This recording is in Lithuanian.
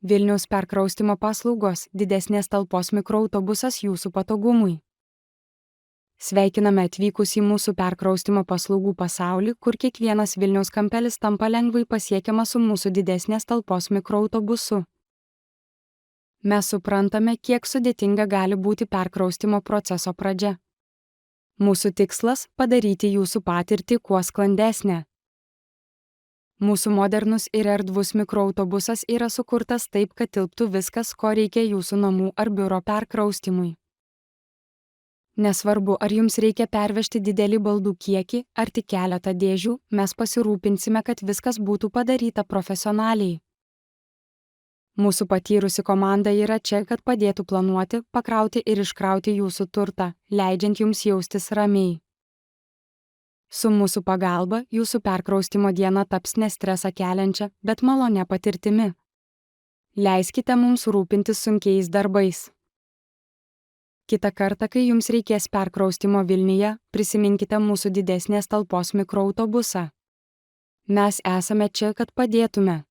Vilniaus perkraustymo paslaugos – didesnės talpos mikroautobusas jūsų patogumui. Sveikiname atvykus į mūsų perkraustymo paslaugų pasaulį, kur kiekvienas Vilniaus kampelis tampa lengvai pasiekiamas su mūsų didesnės talpos mikroautobusu. Mes suprantame, kiek sudėtinga gali būti perkraustymo proceso pradžia. Mūsų tikslas – padaryti jūsų patirtį kuo sklandesnę. Mūsų modernus ir erdvus mikroautobusas yra sukurtas taip, kad tilptų viskas, ko reikia jūsų namų ar biuro perkraustymui. Nesvarbu, ar jums reikia pervežti didelį baldų kiekį ar tik keletą dėžių, mes pasirūpinsime, kad viskas būtų padaryta profesionaliai. Mūsų patyrusi komanda yra čia, kad padėtų planuoti, pakrauti ir iškrauti jūsų turtą, leidžiant jums jaustis ramiai. Su mūsų pagalba jūsų perkraustymo diena taps ne stresą keliančia, bet malonia patirtimi. Leiskite mums rūpintis sunkiais darbais. Kitą kartą, kai jums reikės perkraustymo Vilniuje, prisiminkite mūsų didesnės talpos mikroautobusą. Mes esame čia, kad padėtume.